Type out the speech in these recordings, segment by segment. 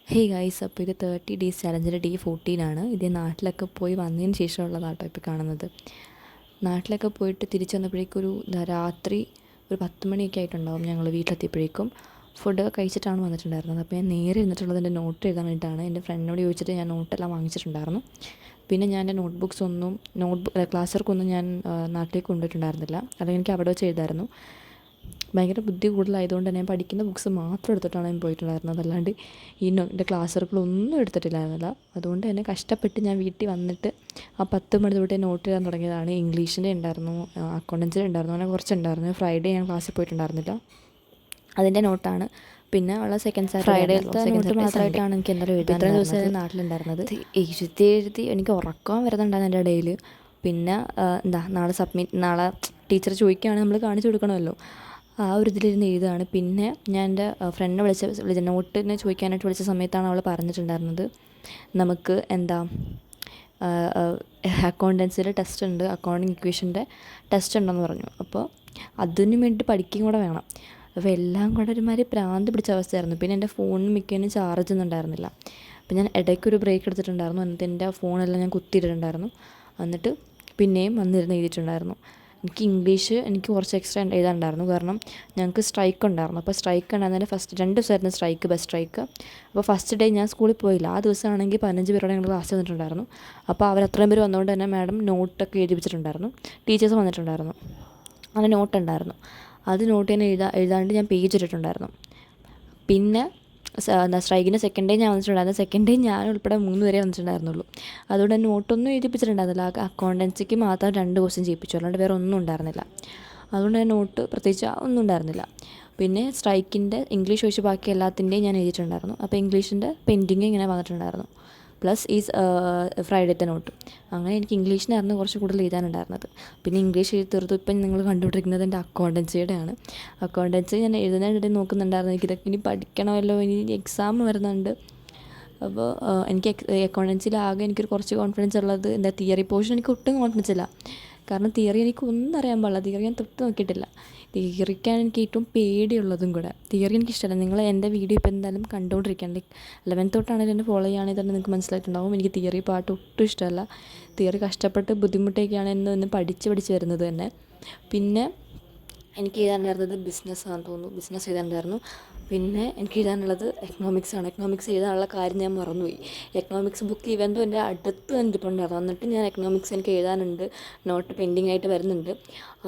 Hey guys, അപ്പോൾ ഇത് 30 days ചലഞ്ചിൻ്റെ day 14 ഇത് നാട്ടിലൊക്കെ പോയി വന്നതിന് ശേഷമുള്ളതാട്ടോ ഇപ്പോൾ കാണുന്നത്. നാട്ടിലൊക്കെ പോയിട്ട് തിരിച്ചു വന്നപ്പോഴേക്കും രാത്രി ഒരു 10 മണിയൊക്കെ ആയിട്ടുണ്ടാവും. ഞങ്ങൾ വീട്ടിലെത്തിയപ്പോഴേക്കും ഫുഡ് കഴിച്ചിട്ടാണ് വന്നിട്ടുണ്ടായിരുന്നത്. അപ്പോൾ ഞാൻ നേരെ ഇരുന്നിട്ടുള്ളത് എൻ്റെ നോട്ട് എഴുതാൻ വേണ്ടിയിട്ടാണ്. എൻ്റെ ഫ്രണ്ടിനോട് ചോദിച്ചിട്ട് ഞാൻ നോട്ടെല്ലാം വാങ്ങിച്ചിട്ടുണ്ടായിരുന്നു. പിന്നെ ഞാൻ എൻ്റെ ക്ലാസ് വർക്കൊന്നും ഞാൻ നാട്ടിലേക്ക് കൊണ്ടുപോയിട്ടുണ്ടായിരുന്നില്ല. അല്ലെങ്കിൽ എനിക്ക് അവിടെ വെച്ച് എഴുതായിരുന്നു. ഭയങ്കര ബുദ്ധി കൂടുതലായതുകൊണ്ട് തന്നെ ഞാൻ പഠിക്കുന്ന ബുക്സ് മാത്രം എടുത്തിട്ടാണ് ഞാൻ പോയിട്ടുണ്ടായിരുന്നത്. അല്ലാണ്ട് എൻ്റെ ക്ലാസ് വർക്കുകളൊന്നും എടുത്തിട്ടില്ലായിരുന്നില്ല. അതുകൊണ്ട് തന്നെ കഷ്ടപ്പെട്ട് ഞാൻ വീട്ടിൽ വന്നിട്ട് ആ 10 മണി തൊട്ട് നോട്ട് എഴുതാൻ തുടങ്ങിയതാണ്. ഇംഗ്ലീഷിൻ്റെ ഉണ്ടായിരുന്നു, അക്കൗണ്ടൻസിൻ്റെ ഉണ്ടായിരുന്നു, അങ്ങനെ കുറച്ചുണ്ടായിരുന്നു. ഫ്രൈഡേ ഞാൻ ക്ലാസ്സിൽ പോയിട്ടുണ്ടായിരുന്നില്ല, അതിൻ്റെ നോട്ടാണ്. പിന്നെ ഉള്ള സെക്കൻഡ് ഫ്രൈഡേയിലത്തെ നോട്ട് മാത്രമായിട്ടാണ് എനിക്ക് എന്തായാലും എഴുതാൻ ഇത്രയും ദിവസം നാട്ടിലുണ്ടായിരുന്നത്. എഴുതി എനിക്ക് ഉറക്കം വരുന്നുണ്ടായിരുന്നു എൻ്റെ ഇടയിൽ. പിന്നെ നാളെ ടീച്ചർ ചോദിക്കുകയാണെങ്കിൽ നമ്മൾ കാണിച്ചു കൊടുക്കണമല്ലോ, ആ ഒരു ഇതിലിരുന്ന് എഴുതുകയാണ്. പിന്നെ ഞാൻ എൻ്റെ ഫ്രണ്ടിനെ വിളിച്ച നോട്ടിനെ ചോദിക്കാനായിട്ട് വിളിച്ച സമയത്താണ് അവൾ പറഞ്ഞിട്ടുണ്ടായിരുന്നത്, നമുക്ക് അക്കൗണ്ടൻസിയുടെ ടെസ്റ്റ് ഉണ്ട്, അക്കൗണ്ടിങ് ഇക്വേഷൻ്റെ ടെസ്റ്റ് ഉണ്ടെന്ന് പറഞ്ഞു. അപ്പോൾ അതിന് വേണ്ടി പഠിക്കുകയും കൂടെ വേണം. അപ്പോൾ എല്ലാം കൂടെ ഒരുമാതിരി പ്രാന്ത് പിടിച്ച അവസ്ഥയായിരുന്നു. പിന്നെ എൻ്റെ ഫോണിന് മിക്കതിനും ചാർജ് ഒന്നും ഉണ്ടായിരുന്നില്ല. അപ്പോൾ ഞാൻ ഇടയ്ക്കൊരു ബ്രേക്ക് എടുത്തിട്ടുണ്ടായിരുന്നു. എന്നിട്ട് എൻ്റെ ഫോണെല്ലാം ഞാൻ കുത്തിയിട്ടിട്ടുണ്ടായിരുന്നു. എന്നിട്ട് പിന്നെയും വന്നിരുന്ന് എഴുതിയിട്ടുണ്ടായിരുന്നു. എനിക്ക് കുറച്ച് എക്സ്ട്രാ എഴുതാനുണ്ടായിരുന്നു. കാരണം ഞങ്ങൾക്ക് സ്ട്രൈക്ക് ഉണ്ടായിരുന്നു. അപ്പോൾ സ്ട്രൈക്ക് ഉണ്ടായിരുന്നതിൻ്റെ ഫസ്റ്റ് 2 ദിവസമായിരുന്നു സ്ട്രൈക്ക്, ബസ് സ്ട്രൈക്ക്. അപ്പോൾ ഫസ്റ്റ് ഡേ ഞാൻ സ്കൂളിൽ പോയില്ല. ആ ദിവസമാണെങ്കിൽ 15 പേരോടെ ഞങ്ങൾ ക്ലാസ് വന്നിട്ടുണ്ടായിരുന്നു. അപ്പോൾ അവരത്രയും പേര് വന്നുകൊണ്ട് തന്നെ മാഡം നോട്ടൊക്കെ എഴുതിപ്പിച്ചിട്ടുണ്ടായിരുന്നു. ടീച്ചേഴ്സ് വന്നിട്ടുണ്ടായിരുന്നു. അങ്ങനെ നോട്ടുണ്ടായിരുന്നു. അത് നോട്ട് ഞാൻ എഴുതാണ്ട് ഞാൻ പേജ് ഇട്ടിട്ടുണ്ടായിരുന്നു. പിന്നെ സ്ട്രൈക്കിൻ്റെ സെക്കൻഡ് ഡേ ഞാൻ വന്നിട്ടുണ്ടായിരുന്നു. സെക്കൻഡ് ഡേ ഞാൻ ഉൾപ്പെടെ 3 പേരെ വന്നിട്ടുണ്ടായിരുന്നുള്ളൂ. അതുകൊണ്ട് തന്നെ നോട്ടൊന്നും എഴുതിപ്പിച്ചിട്ടുണ്ടായിരുന്നില്ല. അക്കൗണ്ടൻസിക്ക് മാത്രം 2 ക്വസ്റ്റ്യൻ ചെയ്യിപ്പിച്ചു, അല്ലാണ്ട് വേറെ ഒന്നും ഉണ്ടായിരുന്നില്ല. അതുകൊണ്ട് തന്നെ നോട്ട് പ്രത്യേകിച്ച് ഒന്നും ഉണ്ടായിരുന്നില്ല. പിന്നെ സ്ട്രൈക്കിൻ്റെ ഇംഗ്ലീഷ് ഒഴിച്ച് ബാക്കി എല്ലാത്തിൻ്റെയും ഞാൻ എഴുതിയിട്ടുണ്ടായിരുന്നു. അപ്പോൾ ഇംഗ്ലീഷിൻ്റെ പെൻഡിങ് ഇങ്ങനെ വന്നിട്ടുണ്ടായിരുന്നു, പ്ലസ് ഈ ഫ്രൈഡേത്തെ നോട്ട്. അങ്ങനെ എനിക്ക് ഇംഗ്ലീഷിനായിരുന്നു കുറച്ച് കൂടുതൽ എഴുതാനുണ്ടായിരുന്നത്. പിന്നെ ഇംഗ്ലീഷ് എഴുതി തീർത്തു. ഇപ്പം നിങ്ങൾ കണ്ടുകൊണ്ടിരിക്കുന്നത് എൻ്റെ അക്കൗണ്ടൻസിയുടെയാണ്. അക്കൗണ്ടൻസി ഞാൻ എഴുതുന്നതിനിടെ നോക്കുന്നുണ്ടായിരുന്നു, എനിക്കിതൊക്കെ ഇനി പഠിക്കണമല്ലോ, ഇനി എക്സാം വരുന്നുണ്ട്. അപ്പോൾ എനിക്ക് അക്കൗണ്ടൻസിയിലാകെ എനിക്കൊരു കുറച്ച് കോൺഫിഡൻസ് ഉള്ളത് എൻ്റെ തിയറി പോർഷൻ. എനിക്ക് ഒട്ടും കോൺഫിഡൻസ് ഇല്ല, കാരണം തിയറി എനിക്കൊന്നും അറിയാൻ പാടില്ല. തിയറി ഞാൻ തൊട്ട് നോക്കിയിട്ടില്ല. തിയറിക്കാണ് എനിക്ക് ഏറ്റവും പേടിയുള്ളതും കൂടെ. തിയറി എനിക്കിഷ്ടമല്ല. നിങ്ങൾ എൻ്റെ വീഡിയോ ഇപ്പോൾ എന്തായാലും കണ്ടുകൊണ്ടിരിക്കണം. 11th തൊട്ടാണെങ്കിൽ എന്നെ ഫോളോ ചെയ്യുകയാണെങ്കിൽ തന്നെ നിങ്ങൾക്ക് മനസ്സിലായിട്ടുണ്ടാവും എനിക്ക് തിയറി പാട്ട് ഒട്ടും ഇഷ്ടമല്ല. തിയറി കഷ്ടപ്പെട്ട് ബുദ്ധിമുട്ടൊക്കെയാണ് എന്ന് പഠിച്ച് വരുന്നത് തന്നെ. പിന്നെ എനിക്ക് എഴുതാനുണ്ടായിരുന്നത് ബിസിനസ്സാണെന്ന് തോന്നുന്നു. ബിസിനസ് എഴുതാനുണ്ടായിരുന്നു. പിന്നെ എനിക്ക് എഴുതാനുള്ളത് എക്കണോമിക്സാണ്. എക്കണോമിക്സ് എഴുതാനുള്ള കാര്യം ഞാൻ മറന്നുപോയി. എക്കണോമിക്സ് ബുക്ക് ഇവൻ്റും എൻ്റെ അടുത്ത് കണ്ടിട്ടുണ്ടായിരുന്നു. എന്നിട്ട് ഞാൻ എക്കണോമിക്സ് എനിക്ക് എഴുതാനുണ്ട്, നോട്ട് പെൻഡിങ് ആയിട്ട് വരുന്നുണ്ട്.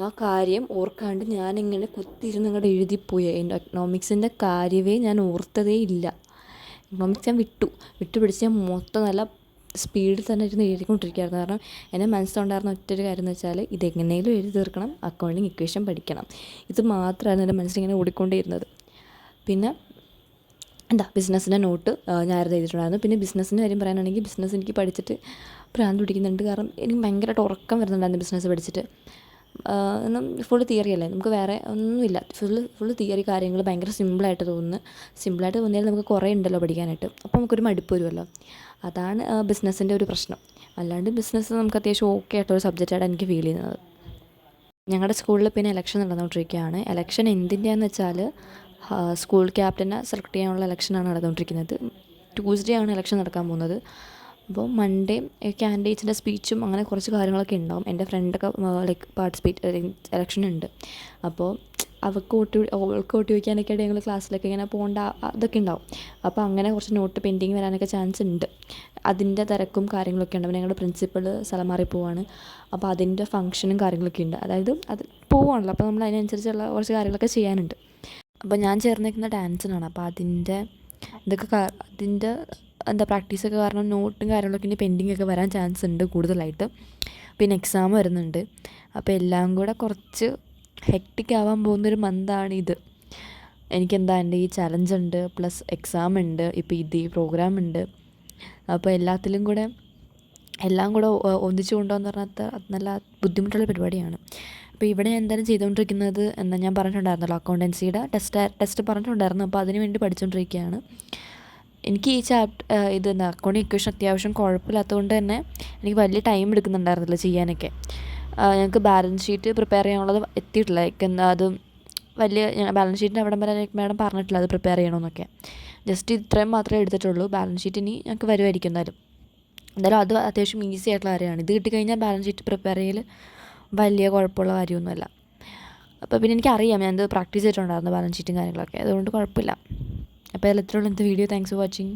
ആ കാര്യം ഓർക്കാണ്ട് ഞാനിങ്ങനെ കുത്തിയിരുന്ന് ഇങ്ങോട്ട് എഴുതിപ്പോയി. എൻ്റെ എക്കണോമിക്സിൻ്റെ കാര്യമേ ഞാൻ ഓർത്തതേ ഇല്ല. എക്കണോമിക്സ് ഞാൻ വിട്ടുപിടിച്ച് ഞാൻ മൊത്തം നല്ല സ്പീഡിൽ തന്നെ ഇരുന്ന് എഴുതിക്കൊണ്ടിരിക്കുകയായിരുന്നു. കാരണം എൻ്റെ മനസ്സിലുണ്ടായിരുന്ന ഒറ്റൊരു കാര്യം എന്ന് വെച്ചാൽ ഇതെങ്ങനെയും എഴുതി തീർക്കണം, അക്കൗണ്ടിങ് ഇക്വേഷൻ പഠിക്കണം. ഇത് മാത്രമായിരുന്നു എൻ്റെ മനസ്സിലിങ്ങനെ ഓടിക്കൊണ്ടേയിരുന്നത്. പിന്നെ ബിസിനസ്സിൻ്റെ നോട്ട് ഞാനത് എഴുതിയിട്ടുണ്ടായിരുന്നു. പിന്നെ ബിസിനസ്സിൻ്റെ കാര്യം പറയാനാണെങ്കിൽ ബിസിനസ് എനിക്ക് പഠിച്ചിട്ട് ഭ്രാന്ത് പിടിക്കുന്നുണ്ട്. കാരണം എനിക്ക് ഭയങ്കരമായിട്ട് ഉറക്കം വരുന്നുണ്ടായിരുന്നു ബിസിനസ് പഠിച്ചിട്ട്. ഫുള്ള് തിയറി അല്ലേ, നമുക്ക് വേറെ ഒന്നുമില്ല. ഫുള്ള് തിയറി കാര്യങ്ങൾ ഭയങ്കര സിമ്പിളായിട്ട് തോന്നിയാൽ നമുക്ക് കുറേ ഉണ്ടല്ലോ പഠിക്കാനായിട്ട്. അപ്പോൾ നമുക്കൊരു മടുപ്പ് വരുമല്ലോ. അതാണ് ബിസിനസ്സിൻ്റെ ഒരു പ്രശ്നം. അല്ലാണ്ട് ബിസിനസ് നമുക്ക് അത്യാവശ്യം ഓക്കെ ആയിട്ടൊരു സബ്ജക്റ്റായിട്ട് എനിക്ക് ഫീൽ ചെയ്യുന്നത്. ഞങ്ങളുടെ സ്കൂളിൽ പിന്നെ ഇലക്ഷൻ നടന്നുകൊണ്ടിരിക്കുകയാണ്. ഇലക്ഷൻ എന്തിൻ്റെയാണെന്ന് വെച്ചാൽ സ്കൂൾ ക്യാപ്റ്റനെ സെലക്ട് ചെയ്യാനുള്ള ഇലക്ഷനാണ് നടന്നുകൊണ്ടിരിക്കുന്നത്. ട്യൂസ്ഡേ ആണ് ഇലക്ഷൻ നടക്കാൻ പോകുന്നത്. അപ്പോൾ മൺഡേ കാൻഡിഡേറ്റ്സിൻ്റെ സ്പീച്ചും അങ്ങനെ കുറച്ച് കാര്യങ്ങളൊക്കെ ഉണ്ടാവും. എൻ്റെ ഫ്രണ്ടൊക്കെ ഇലക്ഷനുണ്ട്. അപ്പോൾ അവൾക്ക് വോട്ട് ചോദിക്കാനൊക്കെ ആയിട്ട് ഞങ്ങൾ ക്ലാസ്സിലൊക്കെ ഇങ്ങനെ പോകേണ്ട അതൊക്കെ ഉണ്ടാവും. അപ്പോൾ അങ്ങനെ കുറച്ച് നോട്ട് പെൻഡിങ് വരാനൊക്കെ ചാൻസ് ഉണ്ട്. അതിൻ്റെ തിരക്കും കാര്യങ്ങളൊക്കെ ഉണ്ട്. ഞങ്ങളുടെ പ്രിൻസിപ്പൾ സ്ഥലം മാറി പോവാണ്. അപ്പോൾ അതിൻ്റെ ഫംഗ്ഷനും കാര്യങ്ങളൊക്കെ ഉണ്ട്. അതായത് അത് പോവുകയാണല്ലോ, അപ്പോൾ നമ്മൾ അതിനനുസരിച്ചുള്ള കുറച്ച് കാര്യങ്ങളൊക്കെ ചെയ്യാനുണ്ട്. അപ്പോൾ ഞാൻ ചേർന്നിരിക്കുന്ന ഡാൻസിനാണ്. അപ്പോൾ അതിൻ്റെ പ്രാക്ടീസൊക്കെ കാരണം നോട്ടും കാര്യങ്ങളൊക്കെ ഇനി പെൻഡിങ് ഒക്കെ വരാൻ ചാൻസ് ഉണ്ട് കൂടുതലായിട്ട്. പിന്നെ എക്സാം വരുന്നുണ്ട്. അപ്പോൾ എല്ലാം കൂടെ കുറച്ച് ഹെക്ടിക് ആവാൻ പോകുന്നൊരു മന്താണിത്. എൻ്റെ ഈ ചലഞ്ചുണ്ട്, പ്ലസ് എക്സാം ഉണ്ട്, ഇപ്പോൾ ഈ പ്രോഗ്രാം ഉണ്ട്. അപ്പോൾ എല്ലാം കൂടെ ഒന്നിച്ചു കൊണ്ടുപോകാന്ന് പറഞ്ഞാൽ നല്ല ബുദ്ധിമുട്ടുള്ള പരിപാടിയാണ്. അപ്പോൾ ഇവിടെ ഞാൻ എന്തായാലും ചെയ്തുകൊണ്ടിരിക്കുന്നത് ഞാൻ പറഞ്ഞിട്ടുണ്ടായിരുന്നല്ലോ, അക്കൗണ്ടൻസിയുടെ ടെസ്റ്റ് പറഞ്ഞിട്ടുണ്ടായിരുന്നു. അപ്പോൾ അതിന് വേണ്ടി പഠിച്ചുകൊണ്ടിരിക്കുകയാണ്. എനിക്ക് ഈ അക്കൗണ്ടിങ് ഇക്വേഷൻ അത്യാവശ്യം കുഴപ്പമില്ലാത്തതുകൊണ്ട് തന്നെ എനിക്ക് വലിയ ടൈം എടുക്കുന്നുണ്ടായിരുന്നില്ല ചെയ്യാനൊക്കെ. ഞങ്ങൾക്ക് ബാലൻസ് ഷീറ്റ് പ്രിപ്പയർ ചെയ്യാനുള്ളത് എത്തിയിട്ടില്ല. അത് ബാലൻസ് ഷീറ്റിൻ്റെ അവിടം വരെ മാഡം പറഞ്ഞിട്ടില്ല അത് പ്രിപ്പയർ ചെയ്യണമെന്നൊക്കെ. ജസ്റ്റ് ഇത്രയും മാത്രമേ എടുത്തിട്ടുള്ളൂ. ബാലൻസ് ഷീറ്റ് ഇനി ഞങ്ങൾക്ക് വരുമായിരിക്കും എന്തായാലും അത് അത്യാവശ്യം ഈസി ആയിട്ടുള്ള കാര്യമാണ്. ഇത് കിട്ടിക്കഴിഞ്ഞാൽ ബാലൻസ് ഷീറ്റ് പ്രിപ്പയർ ചെയ്യൽ വലിയ കുഴപ്പമുള്ള കാര്യമൊന്നുമല്ല. അപ്പോൾ പിന്നെ എനിക്കറിയാം, ഞാനത് പ്രാക്ടീസ് ചെയ്തിട്ടുണ്ടായിരുന്നു ബാലൻസ് ഷീറ്റും കാര്യങ്ങളൊക്കെ, അതുകൊണ്ട് കുഴപ്പമില്ല. അപ്പോൾ അതിൽ ഇത്രയുള്ള ഇന്നത്തെ വീഡിയോ. Thanks for watching.